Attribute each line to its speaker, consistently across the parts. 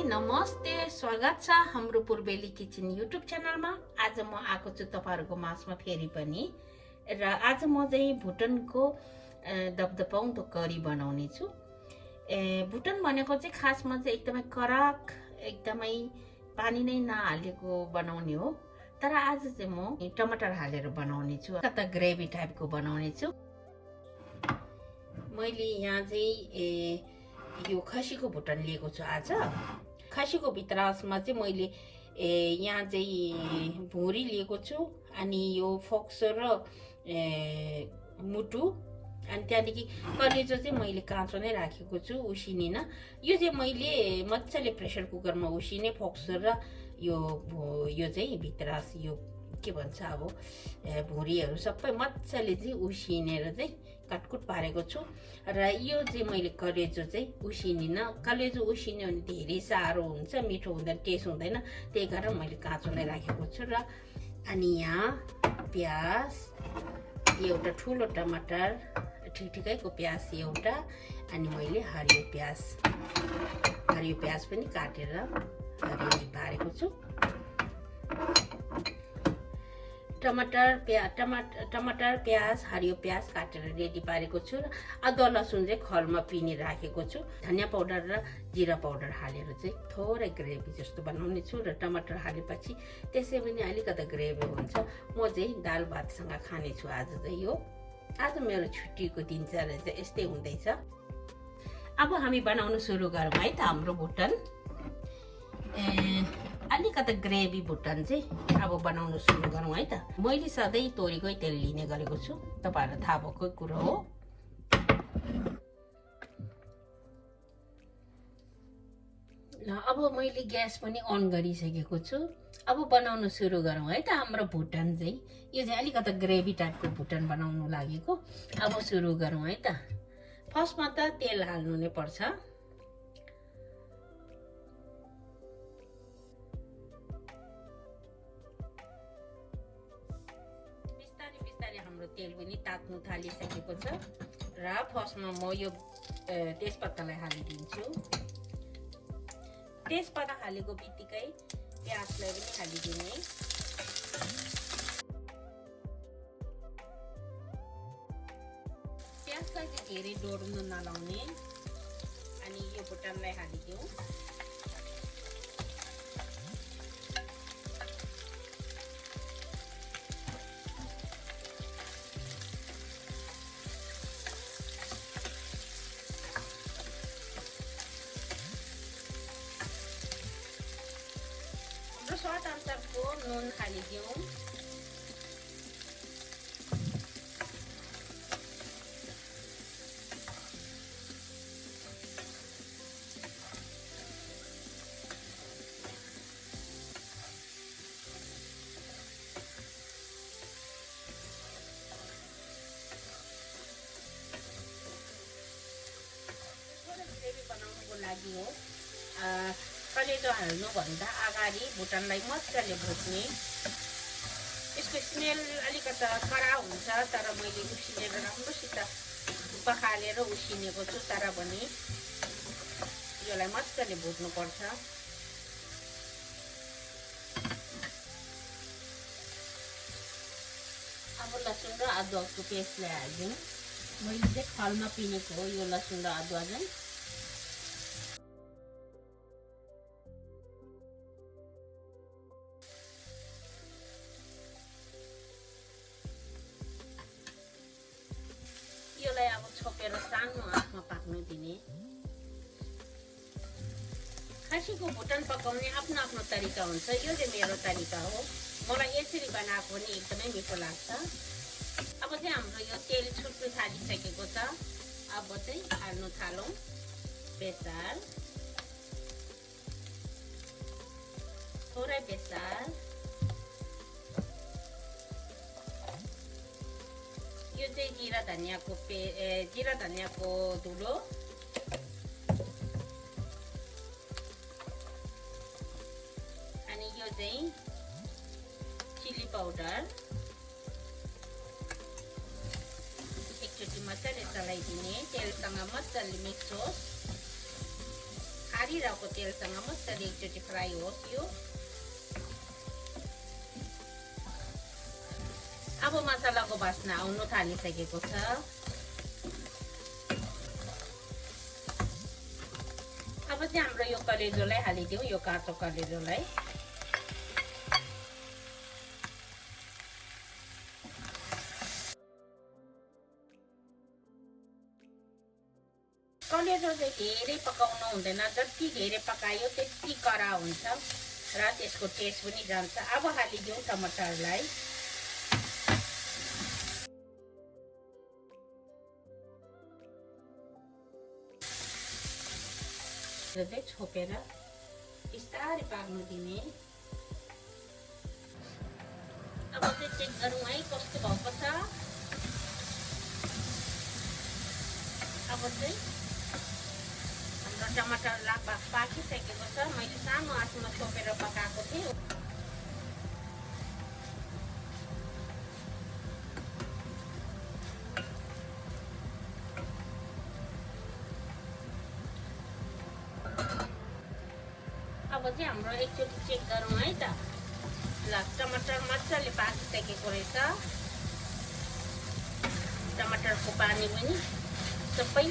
Speaker 1: नमस्ते, स्वागत छ हाम्रो पूर्वेली किचन युट्युब च्यानलमा। आज म आएको छु तपाईहरुको माझमा फेरि पनि र आज म चाहिँ भुटनको दपदपाउँदो करी बनाउने छु। भुटन भनेको चाहिँ खासमा चाहिँ एकदमै कडक, एकदमै पानी नै नहालेको बनाउने हो। तर आज चाहिँ म टमाटर हालेर बनाउने छु, कता ग्रेभी टाइपको बनाउने छु। मैले यहाँ चाहिँ यो खसीको भुटन लिएको छु। आज खसीको भित्रसमा चाहिँ मैले यहाँ चाहिँ भुँडी लिएको छु, अनि यो फोक्सो र मुटु, अनि त्यहाँदेखि कलेजो चाहिँ मैले काँचो नै राखेको छु, उसिनिन। यो चाहिँ मैले मजाले प्रेसर कुकरमा उसिने फोक्सो र यो चाहिँ भित्रास यो के भन्छ अब भुँडीहरू सबै मजाले चाहिँ उसिनेर चाहिँ काटकुट पारेको छु। र यो चाहिँ मैले कलेजो चाहिँ उसिनिन। कलेजो उसिन्यो भने धेरै साह्रो हुन्छ, मिठो हुँदैन, टेस्ट हुँदैन, त्यही कारण मैले काँचो नै राखेको छु। र अनि यहाँ प्याज, एउटा ठुलो टमाटर, ठिकठिकैको प्याज एउटा, अनि मैले हरियो प्याज पनि काटेर रेडी पारेको छु। टमाटर प्याज हरियो प्याज काटेर रेडी पारेको छु। र अदुवा लसुन चाहिँ खलमा पिनी राखेको छु। धनिया पाउडर र जिरा पाउडर हालेर चाहिँ थोरै ग्रेभी जस्तो बनाउने छु। र टमाटर हालेपछि त्यसै पनि अलिकति ग्रेभी हुन्छ। म चाहिँ दाल भातसँग खाने छु आज चाहिँ यो। आज मेरो छुट्टीको दिनचर्या चाहिँ यस्तै हुँदैछ। अब हामी बनाउन सुरु गरौँ है त हाम्रो भुटन। अलिकति ग्रेभी भुटन चाहिँ अब बनाउन सुरु गरौँ है त। मैले सधैँ तोरीकै तेल लिने गरेको छु, तपाईहरुलाई थाहा भएकै कुरो हो। अब मैले ग्यास पनि अन गरिसकेको छु। अब बनाउन सुरु गरौँ है त हाम्रो भुटन चाहिँ। यो चाहिँ अलिकति ग्रेभी टाइपको भुटन बनाउनु लागेको। अब सुरु गरौँ है त। फर्स्टमा त तेल हाल्नु नै पर्छ। तेल पनि तात्नु थालिसकेको छ। र फर्स्टमा म यो तेजपत्तालाई हालिदिन्छु। तेजपत्ता हालेको बित्तिकै प्याजलाई पनि हालिदिने। प्याजलाई चाहिँ धेरै डोर्नु नलाउने। अनि यो भुटनलाई हालिदिउँ। स्वाद अनुसारको नुन हालिदिउँ। थोरै ग्रेभी बनाउनुको लागि हो। कलेजो हाल्नुभन्दा अगाडि भुटनलाई मजाले भुट्ने। यसको स्मेल अलिकति कडा हुन्छ, तर मैले उसिनेर राम्रोसित पखालेर उसिनेको छु। तर पनि यसलाई मजाले भुट्नुपर्छ। अब लसुन र अदुवाको पेस्टलाई हालिदिउँ। मैले चाहिँ खलमा पिनेको हो यो लसुन र अदुवा चाहिँ। यसलाई अब छोपेर सानो आँचमा पाक्नु दिने। खसीको भुटन पकाउने आफ्नो आफ्नो तरिका हुन्छ। यो चाहिँ मेरो तरिका हो। मलाई यसरी बनाएको पनि एकदमै मिठो लाग्छ। अब चाहिँ हाम्रो यो तेल छुट्नु थालिसकेको छ। अब चाहिँ हाल्नु थालौँ बेसार, थोरै बेसार, यो चाहिँ जिरा धनियाको धुलो, अनि यो चाहिँ चिली पाउडर। एकचोटि मजाले चलाइदिने, तेलसँग मजाले मिक्स होस्। पारिरहेको तेलसँग मजाले एकचोटि फ्राई होस् यो। अब मसलाको वासना आउनु थालिसकेको छ। अब चाहिँ हाम्रो यो कलेजोलाई हालिदिउँ, यो काँचो कलेजोलाई। कलेजो चाहिँ धेरै पकाउनु हुँदैन, जति धेरै पकायो त्यति कडा हुन्छ र त्यसको टेस्ट पनि जान्छ। अब हालिदिउँ टमाटरलाई। छोपेर बिस्तारै पाक्नु दिने। अब चाहिँ चेक गरौँ है कस्तो भएको छ। अब चाहिँ हाम्रो टमाटर लगभग पाकिसकेको छ। मैले सानो आँचमा छोपेर पकाएको थिएँ। अब चाहिँ हाम्रो एकचोटि चेक गरौँ है त। ल टमाटर मजाले पाकिसकेको रहेछ। टमाटरको पानी पनि सबै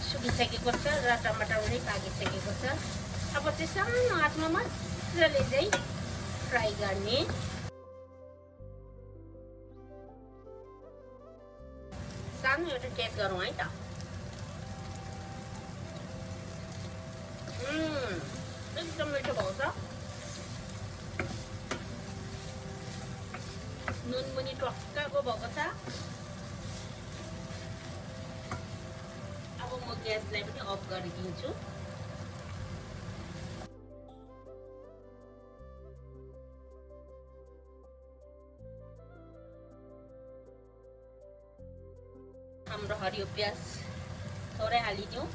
Speaker 1: सुकिसकेको छ र टमाटर पनि पाकिसकेको छ। अब चाहिँ सानो आँचमा मजाले चाहिँ फ्राई गर्ने। सानो एउटा टेस्ट गरौँ है त। एकदम मिठो भएको छ। नुन पनि टक्काको भएको छ। अब म ग्यासलाई पनि अफ गरिदिन्छु। हाम्रो हरियो प्याज थोरै हालिदिउँ,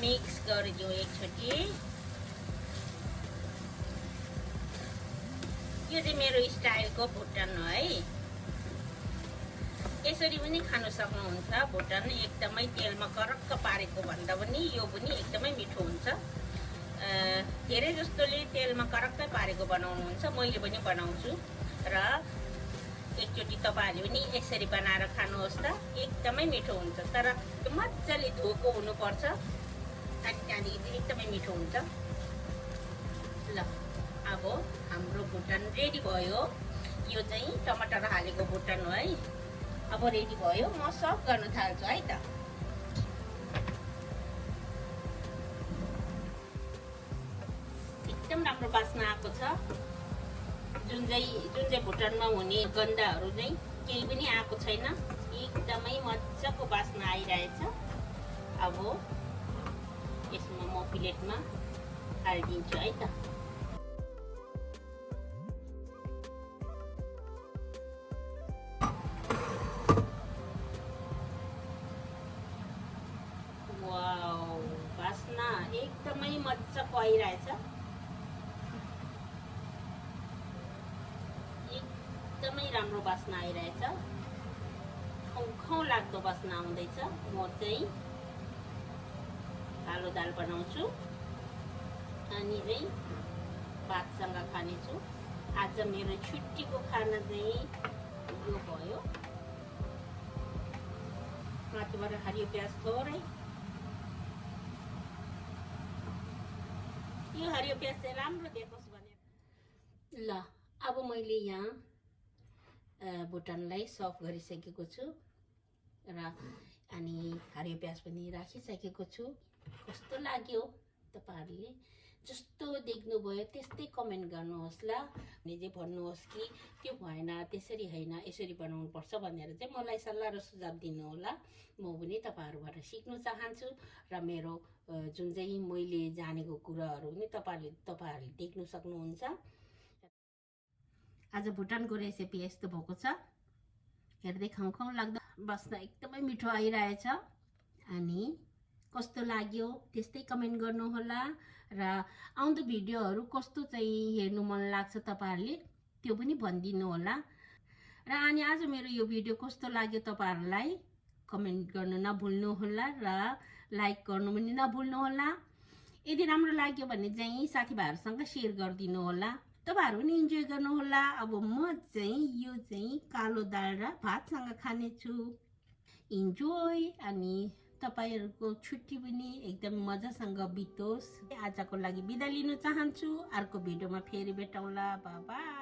Speaker 1: मिक्स गरिदिउँ एकचोटि। यो चाहिँ मेरो स्टाइलको भुटन हो है। यसरी पनि खान सक्नुहुन्छ। भुटन एकदमै तेलमा करक्क पारेको भन्दा पनि यो पनि एकदमै मिठो हुन्छ। धेरै जस्तोले तेलमा करक्कै पारेको बनाउनुहुन्छ, मैले पनि बनाउँछु र एकचोटि तपाईँहरूले पनि यसरी बनाएर खानुहोस् त, एकदमै मिठो हुन्छ। तर मजाले धोएको हुनुपर्छ, त्यहाँदेखि एकदमै मिठो हुन्छ। ल अब हाम्रो भुटन रेडी भयो। यो चाहिँ टमाटर हालेको भुटन हो है। अब रेडी भयो। म सर्भ गर्न थाल्छु है त। एकदम राम्रो बास्ना आएको छ। जुन चाहिँ भुटनमा हुने गन्धहरू चाहिँ केही पनि आएको छैन। एकदमै मजाको बास्ना आइरहेछ। अब यसमा म प्लेटमा हालिदिन्छु है त। वाउ, बास्ना एकदमै मजाको आइरहेछ। एकदमै राम्रो बास्ना आइरहेछ। खौ लाग्दो बास्ना आउँदैछ। म चाहिँ कालो दाल बनाउँछु अनि चाहिँ भातसँग खानेछु। आज मेरो छुट्टीको खाना चाहिँ यो भयो। माथिबाट हरियो प्याज थोरै। यो हरियो प्याज चाहिँ राम्रो देखोस् भनेर। ल अब मैले यहाँ भुटनलाई सर्भ गरिसकेको छु र अनि हरियो प्याज पनि राखिसकेको छु। कस्तो लाग्यो तपाईहरुले? जस्तो देख्नुभयो त्यस्तै कमेन्ट गर्नुहोस् ल। निजे भन्नुहोस् कि त्यो भएन, त्यसरी हैन, यसरी बनाउनु पर्छ भनेर चाहिँ मलाई सल्लाह र सुझाव दिनु होला। म पनि तपाईहरुबाट सिक्न चाहन्छु र मेरो जुन चाहिँ मैले जानेको कुराहरु पनि तपाईहरुले देख्न सक्नुहुन्छ। आज भुटनको रेसिपी यस्तो भएको छ। हेर्दै खङखङ लाग्दो बस्न एकदमै मिठो आइरहेछ। अनि कस्तो लाग्यो त्यस्तै कमेन्ट गर्नु होला र आउँदो भिडियोहरु कस्तो चाहिँ हेर्नु मन लाग्छ तपाईहरुले त्यो पनि भनिदिनु होला। र अनि आज मेरो यो भिडियो कस्तो लाग्यो तपाईहरुलाई कमेन्ट गर्नु नभुल्नुहोला र लाइक गर्नु पनि नभुल्नुहोला। यदि राम्रो लाग्यो भने चाहिँ साथीभाइहरूसँग सेयर गरिदिनु होला। तपाईहरु पनि इन्जोय गर्नुहोला। अब म चाहिँ यो चाहिँ कालो दाल र भातसँग खानेछु। इन्जोय। अनि तपाईहरुको छुट्टी पनि एकदम मजासँग बितोस्। आजको लागि बिदा लिन चाहन्छु। अर्को भिडियोमा फेरि भेटौँला। Bye bye.